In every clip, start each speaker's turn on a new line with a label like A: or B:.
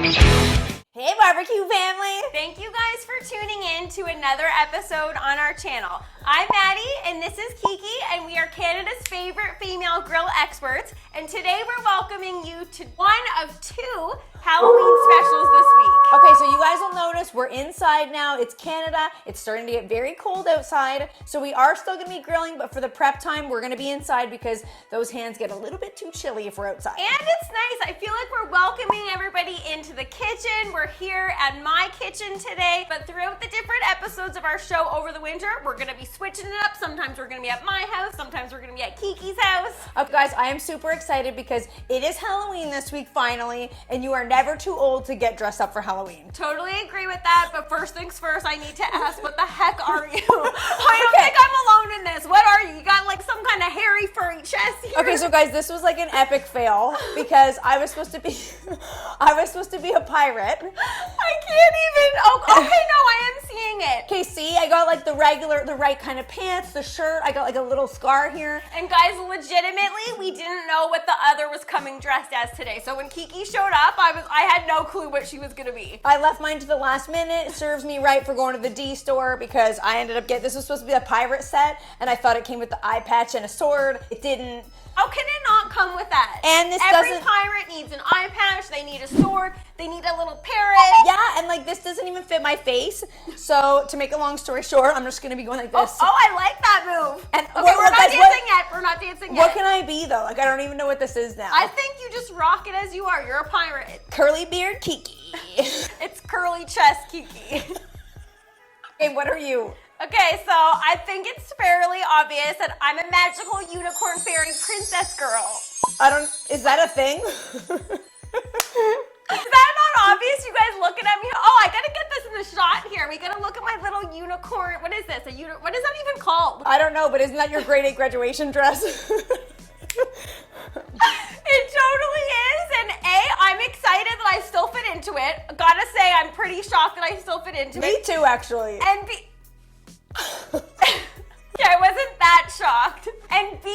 A: Hey barbecue family!
B: Thank you guys for tuning in to another episode on our channel. I'm Maddie and this is Kiki and we are Canada's favorite female grill experts, and today we're welcoming you to one of two Halloween specials this week.
A: Okay, so you guys will notice we're inside now. It's Canada. It's starting to get very cold outside, so we are still going to be grilling, but for the prep time we're going to be inside because those hands get a little bit too chilly if we're outside.
B: And it's nice. I feel like we're welcoming everybody into the kitchen. We're here at my kitchen today, but throughout the different episodes of our show over the winter, we're going to be switching it up. Sometimes we're going to be at my house, sometimes we're going to be at Kiki's house.
A: Okay, guys, I am super excited because it is Halloween this week finally, and you are never too old to get dressed up for Halloween.
B: Totally agree with that, but first things first, I need to ask, what the heck are you? I don't think I'm alone in this. What are you? You got like some kind of hairy furry chest here?
A: Okay, so guys, this was like an epic fail because I was supposed to be a pirate.
B: I can't even. Oh, okay, no, I am seeing it.
A: Okay, see, I got like the right kind of pants, the shirt. I got like a little scar here.
B: And guys, legitimately, we didn't know what the other was coming dressed as today. So when Kiki showed up, I had no clue what she was gonna be.
A: I left mine to the last minute. It serves me right for going to the D store because I ended up this was supposed to be a pirate set, and I thought it came with the eye patch and a sword. It didn't.
B: How can it not come with that?
A: And this
B: Every pirate needs an eye patch, they need a sword, they need a little parrot.
A: Yeah, and like this doesn't even fit my face. So to make a long story short, I'm just gonna be going like this.
B: Oh, I like that move.
A: And
B: okay, we're not dancing yet. We're not dancing yet.
A: What can I be though? Like I don't even know what this is now.
B: I think you just rock it as you are. You're a pirate.
A: Curly beard Kiki.
B: It's curly chest Kiki.
A: Okay, what are you?
B: Okay, so I think it's fairly obvious that I'm a magical unicorn fairy princess girl.
A: Is that a thing?
B: Is that not obvious? You guys looking at me? Oh, I gotta get this in the shot here. We gotta look at my little unicorn. What is this? What is that even called?
A: I don't know, but isn't that your grade 8 graduation dress?
B: It totally is, and I'm excited that I still fit into it. Gotta say, I'm pretty shocked that I still fit into it.
A: Me too, actually.
B: And yeah, I wasn't that shocked. And B,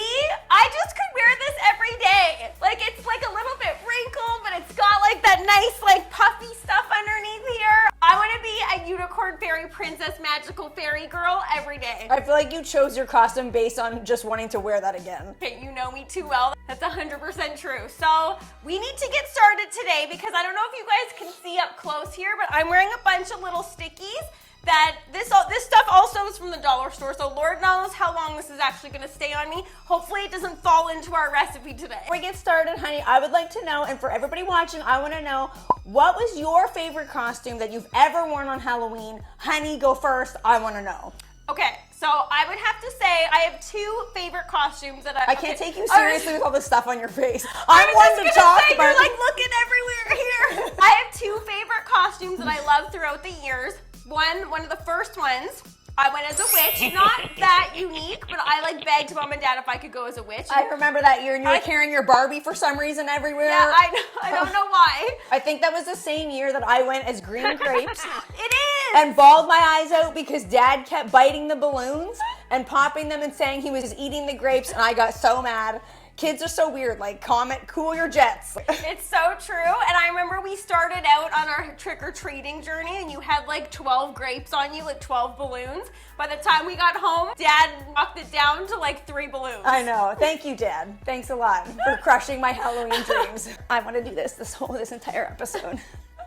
B: I just could wear this every day. Like, it's like a little bit wrinkled, but it's got like that nice, like puffy stuff underneath here. I want to be a unicorn fairy princess, magical fairy girl every day.
A: I feel like you chose your costume based on just wanting to wear that again.
B: Okay, you know me too well. That's 100% true. So we need to get started today because I don't know if you guys can see up close here, but I'm wearing a bunch of little stickies. That this stuff also is from the dollar store, so Lord knows how long this is actually going to stay on me. Hopefully it doesn't fall into our recipe today.
A: Before we get started, honey, I would like to know, and for everybody watching, I want to know, what was your favorite costume that you've ever worn on Halloween? Honey, go first. I want to know.
B: Okay, so I would have to say I have two favorite costumes that
A: I can't take you seriously with all this stuff on your face. I'm one to talk about.
B: You're like looking everywhere here. I have two favorite costumes that I love throughout the years. One of the first ones, I went as a witch. Not that unique, but I like begged mom and dad if I could go as a witch.
A: I remember that year, and you were carrying your Barbie for some reason everywhere.
B: Yeah, I don't know why.
A: I think that was the same year that I went as green grapes.
B: It is!
A: And bawled my eyes out because dad kept biting the balloons and popping them and saying he was eating the grapes, and I got so mad. Kids are so weird, like, cool your jets.
B: It's so true, and I remember we started out on our trick-or-treating journey, and you had like 12 grapes on you, like 12 balloons. By the time we got home, Dad knocked it down to like 3 balloons.
A: I know. Thank you, Dad. Thanks a lot for crushing my Halloween dreams. I want to do this entire episode.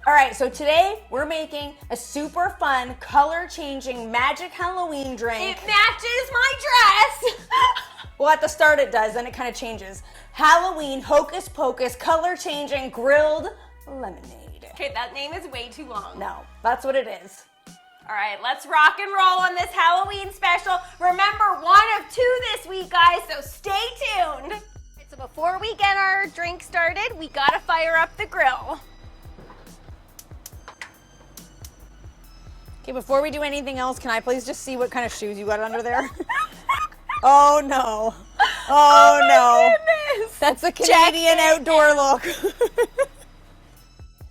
A: All right, so today we're making a super fun, color-changing magic Halloween drink.
B: It matches my dress!
A: Well, at the start it does, then it kind of changes. Halloween Hocus Pocus color-changing grilled lemonade.
B: Okay, that name is way too long.
A: No, that's what it is.
B: All right, let's rock and roll on this Halloween special. Remember, 1 of 2 this week, guys, so stay tuned. So before we get our drink started, we gotta fire up the grill.
A: Okay, before we do anything else, can I please just see what kind of shoes you got under there? Oh no. Oh no.
B: Goodness.
A: That's a Canadian outdoor look.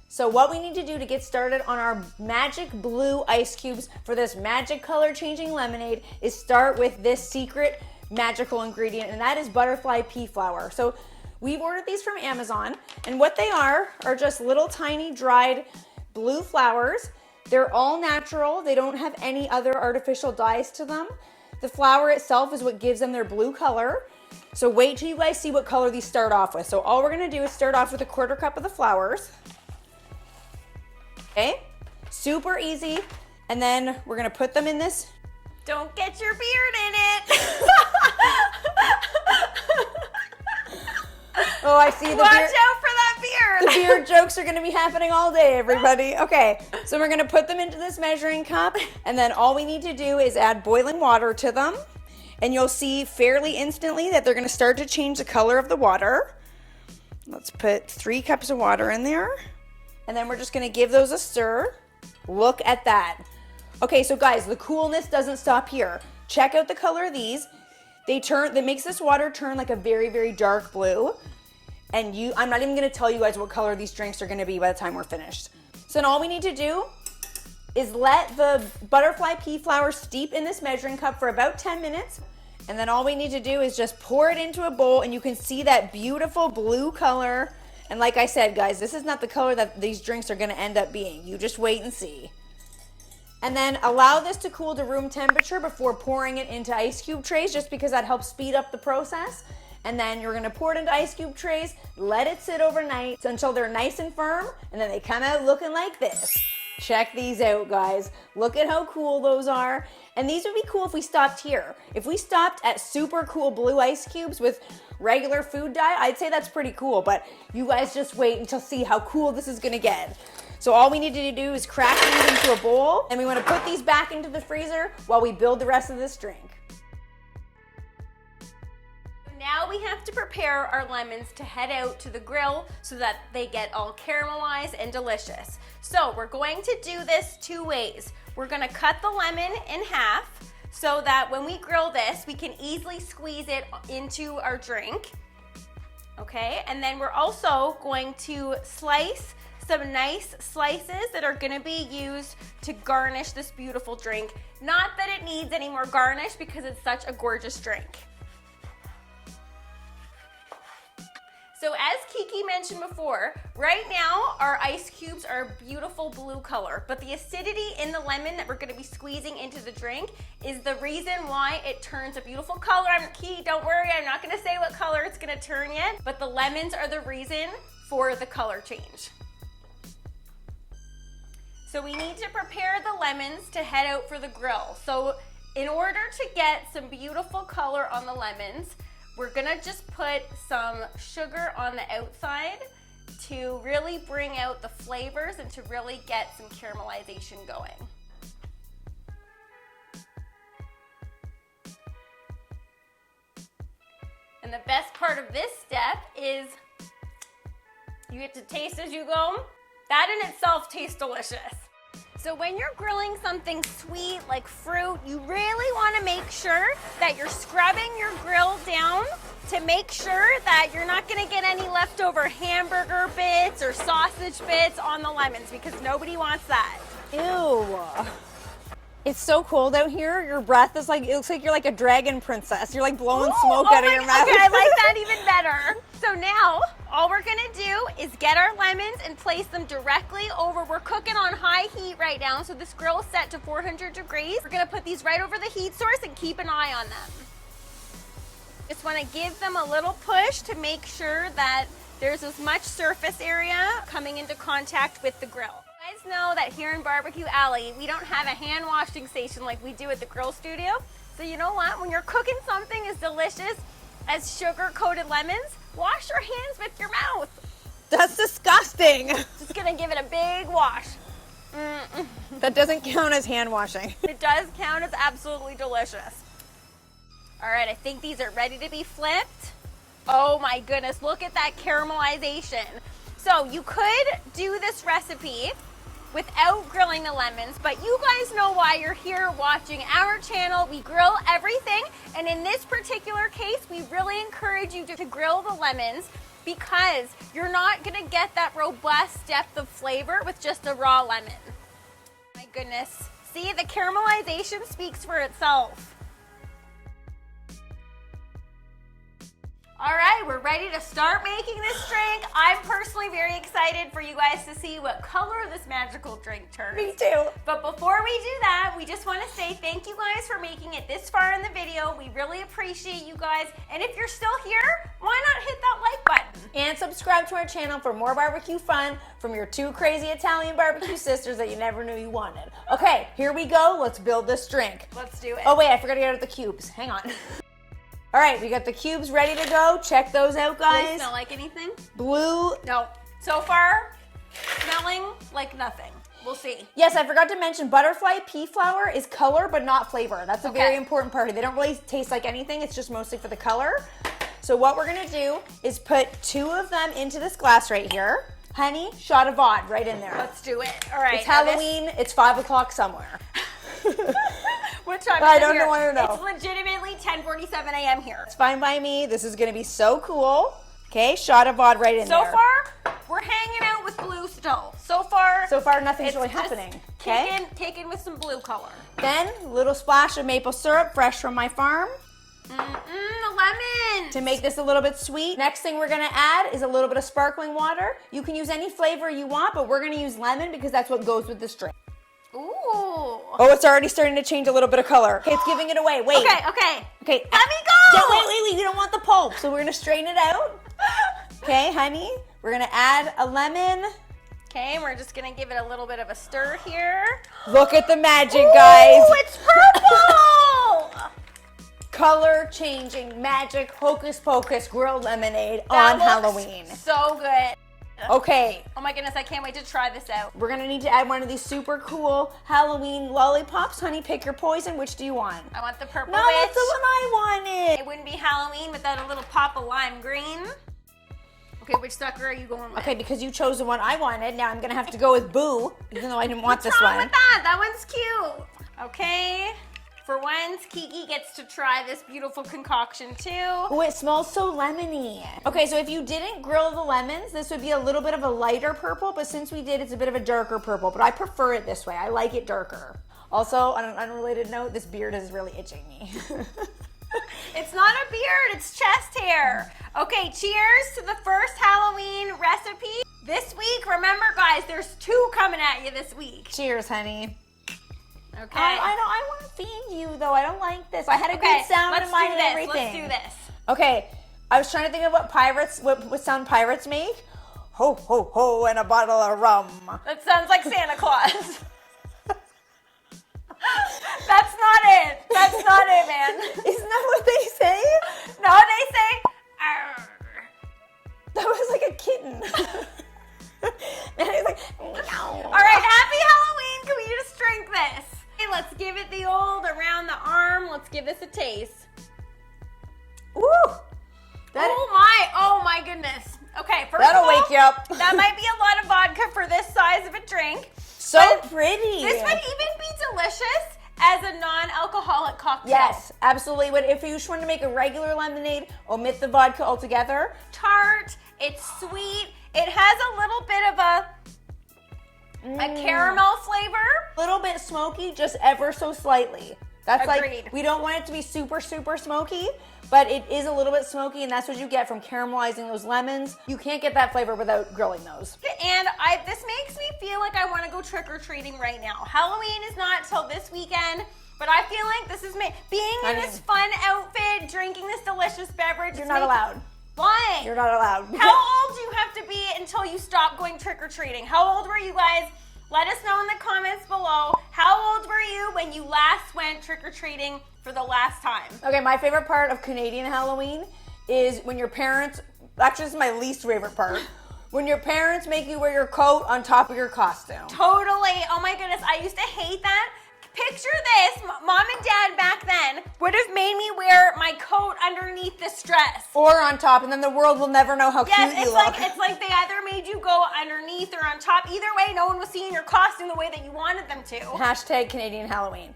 A: So what we need to do to get started on our magic blue ice cubes for this magic color changing lemonade is start with this secret magical ingredient, and that is butterfly pea flower. So We've ordered these from Amazon, and what they are just little tiny dried blue flowers. They're all natural. They don't have any other artificial dyes to them. The flower itself is what gives them their blue color. So wait till you guys see what color these start off with. So all we're gonna do is start off with a 1/4 cup of the flowers. Okay, super easy. And then we're gonna put them in this.
B: Don't get your beard in it.
A: Oh, I see the
B: Watch
A: beard.
B: out for that beard.
A: The beard jokes are gonna be happening all day, everybody. Okay, so we're gonna put them into this measuring cup, and then all we need to do is add boiling water to them. And you'll see fairly instantly that they're gonna start to change the color of the water. Let's put 3 cups of water in there. And then we're just gonna give those a stir. Look at that. Okay, so guys, the coolness doesn't stop here. Check out the color of these. That makes this water turn like a very, very dark blue. And I'm not even gonna tell you guys what color these drinks are gonna be by the time we're finished. So now all we need to do is let the butterfly pea flower steep in this measuring cup for about 10 minutes. And then all we need to do is just pour it into a bowl, and you can see that beautiful blue color. And like I said, guys, this is not the color that these drinks are gonna end up being. You just wait and see. And then allow this to cool to room temperature before pouring it into ice cube trays, just because that helps speed up the process. And then you're gonna pour it into ice cube trays, let it sit overnight until they're nice and firm, and then they come out looking like this. Check these out, guys. Look at how cool those are. And these would be cool if we stopped here. If we stopped at super cool blue ice cubes with regular food dye, I'd say that's pretty cool, but you guys just wait until see how cool this is gonna get. So all we need to do is crack these into a bowl, and we wanna put these back into the freezer while we build the rest of this drink.
B: Now we have to prepare our lemons to head out to the grill so that they get all caramelized and delicious. So we're going to do this 2 ways. We're gonna cut the lemon in half so that when we grill this, we can easily squeeze it into our drink. Okay, and then we're also going to slice some nice slices that are gonna be used to garnish this beautiful drink. Not that it needs any more garnish because it's such a gorgeous drink. So as Kiki mentioned before, right now our ice cubes are a beautiful blue color, but the acidity in the lemon that we're gonna be squeezing into the drink is the reason why it turns a beautiful color. Kiki, don't worry, I'm not gonna say what color it's gonna turn yet, but the lemons are the reason for the color change. So we need to prepare the lemons to head out for the grill. So in order to get some beautiful color on the lemons, we're gonna just put some sugar on the outside to really bring out the flavors and to really get some caramelization going. And the best part of this step is you get to taste as you go. That in itself tastes delicious. So when you're grilling something sweet like fruit, you really want to make sure that you're scrubbing your grill down to make sure that you're not going to get any leftover hamburger bits or sausage bits on the lemons, because nobody wants that.
A: Ew. It's so cold out here. Your breath is like, it looks like you're like a dragon princess. You're like blowing smoke out of your mouth.
B: Okay, I like that even better. So now, all we're gonna do is get our lemons and place them directly over. We're cooking on high heat right now, so this grill is set to 400 degrees. We're gonna put these right over the heat source and keep an eye on them. Just wanna give them a little push to make sure that there's as much surface area coming into contact with the grill. You guys know that here in Barbecue Alley, we don't have a hand washing station like we do at the grill studio. So you know what? When you're cooking something as delicious as sugar-coated lemons, wash your hands with your mouth.
A: That's disgusting.
B: Just gonna give it a big wash.
A: That doesn't count as hand washing.
B: It does count as absolutely delicious. All right, I think these are ready to be flipped. Oh my goodness, look at that caramelization. So you could do this recipe without grilling the lemons, but you guys know why you're here watching our channel. We grill everything, and in this particular case, we really encourage you to grill the lemons because you're not gonna get that robust depth of flavor with just a raw lemon. My goodness. See, the caramelization speaks for itself. All right, we're ready to start making this drink. I'm personally very excited for you guys to see what color this magical drink turns.
A: Me too.
B: But before we do that, we just want to say thank you guys for making it this far in the video. We really appreciate you guys. And if you're still here, why not hit that like button?
A: And subscribe to our channel for more barbecue fun from your two crazy Italian barbecue sisters that you never knew you wanted. Okay, here we go. Let's build this drink.
B: Let's do it.
A: Oh wait, I forgot to get out the cubes. Hang on. All right, we got the cubes ready to go. Check those out,
B: Does it
A: guys.
B: smell like anything?
A: Blue.
B: No. So far, smelling like nothing. We'll see.
A: Yes, I forgot to mention butterfly pea flour is color but not flavor. That's a very
B: Okay.
A: important part. They don't really taste like anything. It's just mostly for the color. So what we're gonna do is put 2 of them into this glass right here. Honey, shot of vodka right in there.
B: Let's do it. All right.
A: It's Halloween. It's 5 o'clock somewhere.
B: What time
A: I
B: is it
A: don't
B: here?
A: know, I don't know.
B: It's legitimately 10:47 a.m. here.
A: It's fine by me. This is gonna be so cool. Okay, shot of vodka right in
B: So
A: there.
B: far, we're hanging out with blue still. So far,
A: Nothing's
B: it's
A: really
B: just
A: happening. Okay.
B: Kicking with some blue color.
A: Then a little splash of maple syrup, fresh from my farm,
B: Lemon.
A: to make this a little bit sweet. Next thing we're gonna add is a little bit of sparkling water. You can use any flavor you want, but we're gonna use lemon because that's what goes with this drink.
B: Ooh.
A: Oh, it's already starting to change a little bit of color. Okay, it's giving it away. Wait.
B: Okay.
A: Okay.
B: Let me go.
A: Yeah, wait. You don't want the pulp, so we're gonna strain it out. Okay, honey. We're gonna add a lemon.
B: Okay, and we're just gonna give it a little bit of a stir here.
A: Look at the magic, guys.
B: Ooh, it's purple.
A: Color changing magic hocus pocus grilled lemonade
B: That
A: on
B: looks
A: Halloween.
B: So good.
A: Okay.
B: Oh my goodness, I can't wait to try this out.
A: We're gonna need to add one of these super cool Halloween lollipops. Honey, pick your poison. Which do you want?
B: I want the purple
A: No,
B: bitch.
A: that's the one I wanted.
B: It wouldn't be Halloween without a little pop of lime green. Okay, which sucker are you going with?
A: Okay, because you chose the one I wanted, now I'm gonna have to go with Boo, even though I didn't want
B: What's
A: this
B: wrong
A: one.
B: with that? That one's cute. Okay. For once, Kiki gets to try this beautiful concoction too.
A: Oh, it smells so lemony. Okay, so if you didn't grill the lemons, this would be a little bit of a lighter purple, but since we did, it's a bit of a darker purple, but I prefer it this way. I like it darker. Also, on an unrelated note, this beard is really itching me.
B: It's not a beard, it's chest hair. Okay, cheers to the first Halloween recipe. This week, remember guys, there's 2 coming at you this week.
A: Cheers, honey.
B: Okay.
A: I want to feed you, though. I don't like this. I had a
B: Okay,
A: good sound
B: let's
A: in mind
B: do
A: and
B: this.
A: everything.
B: Let's do this.
A: Okay, I was trying to think of what sound pirates make. Ho, ho, ho, and a bottle of rum.
B: That sounds like Santa Claus. That's not it. That's not it, man.
A: Isn't that what they say?
B: No, they say, "Arr."
A: That was like a kitten. And it was like, meow.
B: All right, happy Halloween. Can we just drink this? Okay, let's give it the old around the arm. Let's give this a taste.
A: Woo!
B: Oh my goodness. Okay, first
A: That'll
B: of all,
A: wake you up.
B: that might be a lot of vodka for this size of a drink.
A: So
B: But
A: pretty.
B: This would even be delicious as a non-alcoholic cocktail.
A: Yes, absolutely. But if you just want to make a regular lemonade, omit the vodka altogether.
B: Tart, it's sweet. It has a little bit of a caramel flavor.
A: A little bit smoky, just ever so slightly. That's
B: Agreed.
A: like, we don't want it to be super, super smoky, but it is a little bit smoky, and that's what you get from caramelizing those lemons. You can't get that flavor without grilling those.
B: And this makes me feel like I want to go trick-or-treating right now. Halloween is not till this weekend, but I feel like this is being in this fun outfit, drinking this delicious beverage.
A: You're not allowed.
B: Why?
A: You're not allowed.
B: How old do you have to be until you stop going trick-or-treating? How old were you guys? Let us know in the comments below. How old were you when you last went trick-or-treating for the last time?
A: Okay, my favorite part of Canadian Halloween is when your parents, actually this is my least favorite part, when your parents make you wear your coat on top of your costume.
B: Totally. Oh my goodness, I used to hate that. Picture this, mom and dad back then would have made me wear my coat underneath this dress.
A: Or on top, and then the world will never know how cute you look.
B: It's like they either made you go underneath or on top. Either way, no one was seeing your costume the way that you wanted them to.
A: Hashtag Canadian Halloween.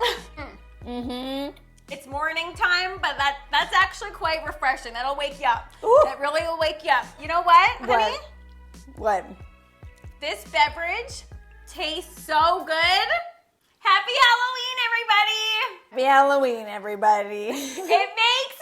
B: It's morning time, but that's actually quite refreshing. That'll wake you up.
A: Ooh.
B: That really will wake you up. You know what, honey?
A: What?
B: This beverage tastes so good. Happy Halloween, everybody!
A: Happy Halloween, everybody.
B: It makes